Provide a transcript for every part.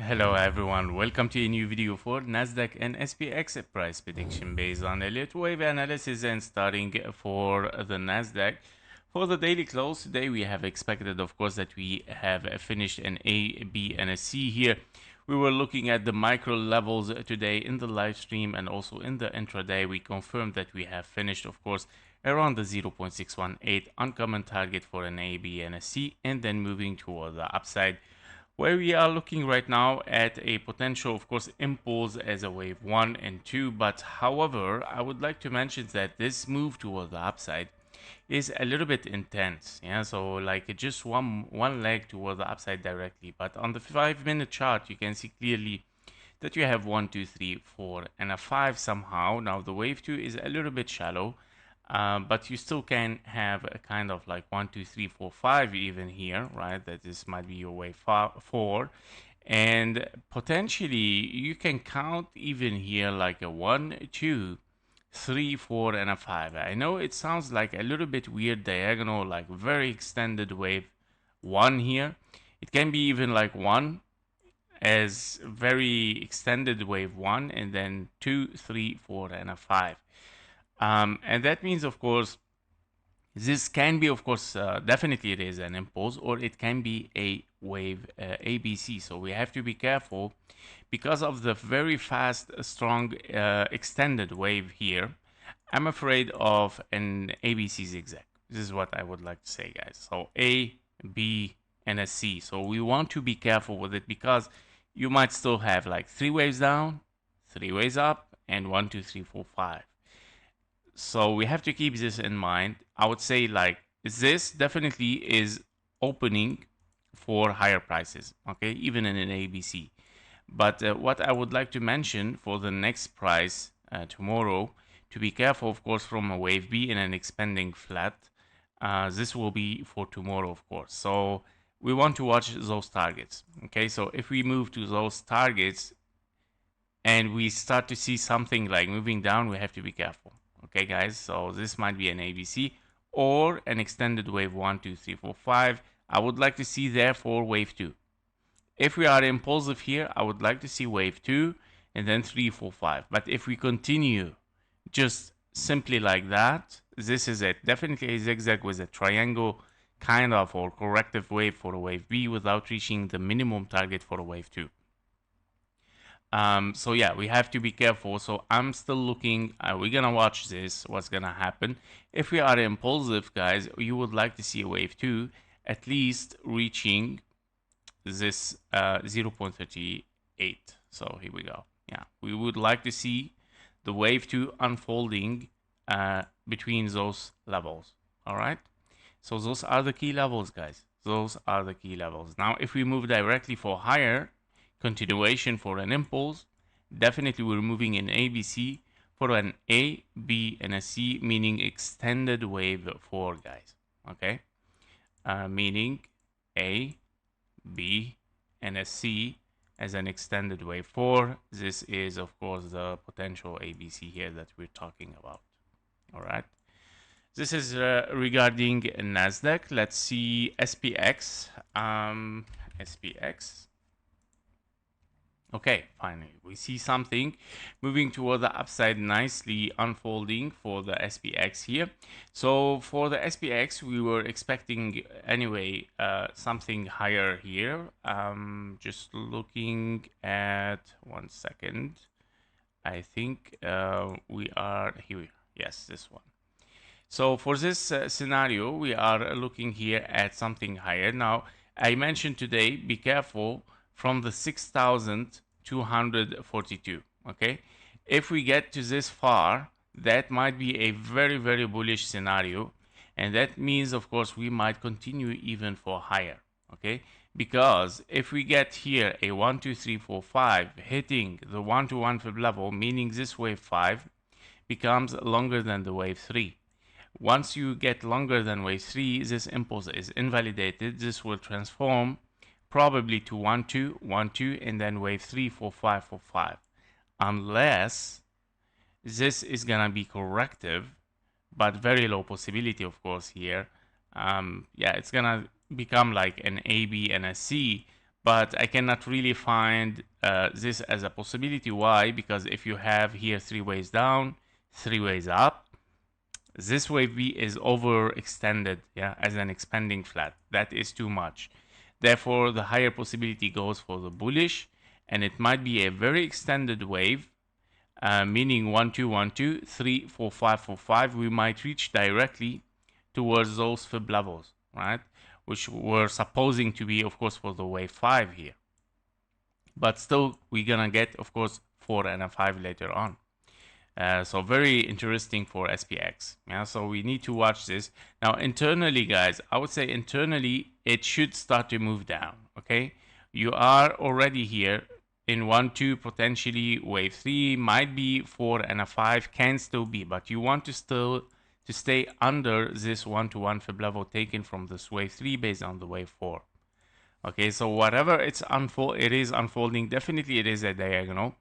Hello everyone, welcome to a new video for Nasdaq and SPX price prediction based on Elliott wave analysis. And starting for the Nasdaq, for the daily close today we have expected of course that we have finished an A, B and a C here. We were looking at the micro levels today in the live stream, and also in the intraday we confirmed that we have finished of course around the 0.618 uncommon target for an A, B and a C, and then moving toward the upside, where we are looking right now at a potential, of course, impulse as a wave 1 and 2. But however, I would like to mention that this move toward the upside is a little bit intense. Yeah, so like just one leg toward the upside directly. But on the 5-minute chart, you can see clearly that you have 1, 2, 3, 4, and a 5 somehow. Now the wave 2 is a little bit shallow, but you still can have a kind of like 1, 2, 3, 4, 5 even here, right? That this might be your wave 4, and potentially you can count even here like a 1, 2, 3, 4, and a 5. I know it sounds like a little bit weird diagonal, like very extended wave 1 here. It can be even like 1 as very extended wave 1, and then 2, 3, 4, and a 5. And that means, of course, this can be, of course, definitely it is an impulse, or it can be a wave ABC. So we have to be careful because of the very fast, strong, extended wave here. I'm afraid of an ABC zigzag. This is what I would like to say, guys. So A, B, and a C. So we want to be careful with it because you might still have like 3 waves down, 3 waves up, and 1, 2, 3, 4, 5. So we have to keep this in mind. I would say like this definitely is opening for higher prices, okay, even in an ABC. But what I would like to mention for the next price tomorrow, to be careful, of course, from a wave B and an expanding flat. This will be for tomorrow, of course. So we want to watch those targets. Okay, so if we move to those targets and we start to see something like moving down, we have to be careful. Okay, guys, so this might be an ABC or an extended wave 1, 2, 3, 4, 5. I would like to see therefore wave 2. If we are impulsive here, I would like to see wave 2 and then 3, 4, 5. But if we continue just simply like that, this is it. Definitely a zigzag with a triangle kind of or corrective wave for a wave B without reaching the minimum target for a wave 2. So yeah, we have to be careful. So I'm still looking, we're gonna watch this, what's gonna happen. If we are impulsive, guys, you would like to see a wave 2 at least reaching this 0.38. So here we go. Yeah, we would like to see the wave 2 unfolding between those levels. All right, so those are the key levels, guys. Those are the key levels. Now if we move directly for higher continuation for an impulse, definitely we're moving in ABC for an A, B, and a C, meaning extended wave 4, guys. Okay, meaning A, B, and a C as an extended wave 4. This is, of course, the potential ABC here that we're talking about. All right. This is regarding Nasdaq. Let's see SPX. SPX. Okay, finally, we see something moving toward the upside, nicely unfolding for the SPX here. So for the SPX, we were expecting anyway something higher here. Just looking at 1 second. I think we are here. Yes, this one. So for this scenario, we are looking here at something higher. Now, I mentioned today, be careful from the 6,242. Okay, if we get to this far, that might be a very, very bullish scenario, and that means, of course, we might continue even for higher. Okay, because if we get here a 1, 2, 3, 4, 5 hitting the 1 to 1 fib level, meaning this wave 5 becomes longer than the wave 3. Once you get longer than wave 3, this impulse is invalidated. This will transform probably to 1, 2, 1, 2, and then wave 3, 4, 5, 4, 5. Unless this is gonna be corrective, but very low possibility, of course, here. Yeah, it's gonna become like an A, B, and a C, but I cannot really find this as a possibility. Why? Because if you have here 3 ways down, 3 ways up, this wave B is overextended, yeah, as an expanding flat. That is too much. Therefore, the higher possibility goes for the bullish, and it might be a very extended wave, meaning 1 2 1 2 3 4 5 4 5. We might reach directly towards those fib levels, right? Which we're supposing to be, of course, for the wave 5 here. But still, we're gonna get, of course, 4 and a 5 later on. So very interesting for SPX. Yeah, so we need to watch this. Now internally, guys, I would say internally it should start to move down. Okay, you are already here in 1 2, potentially wave 3, might be 4 and a 5, can still be, but you want to still to stay under this 1-to-1 fib level taken from this wave 3 based on the wave 4. Okay, so whatever it is unfolding, definitely it is a diagonal.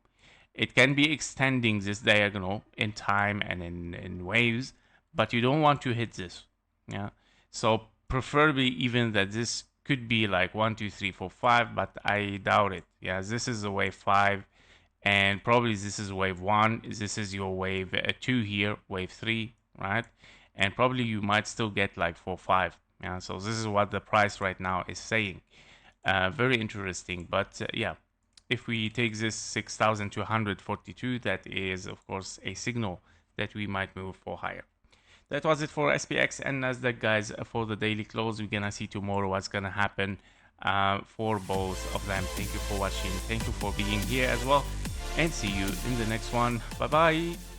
It can be extending this diagonal in time and in waves, but you don't want to hit this. Yeah, so preferably even that this could be like 1 2 3 4 5, but I doubt it. Yeah, this is the wave 5, and probably this is wave 1. This is your wave 2 here, wave 3, right? And probably you might still get like 4 5. Yeah, so this is what the price right now is saying. Very interesting, but yeah, if we take this 6,242, that is of course a signal that we might move for higher. That was it for SPX and Nasdaq, guys. For the daily close, we're gonna see tomorrow what's gonna happen for both of them. Thank you for watching, thank you for being here as well, and see you in the next one. Bye bye.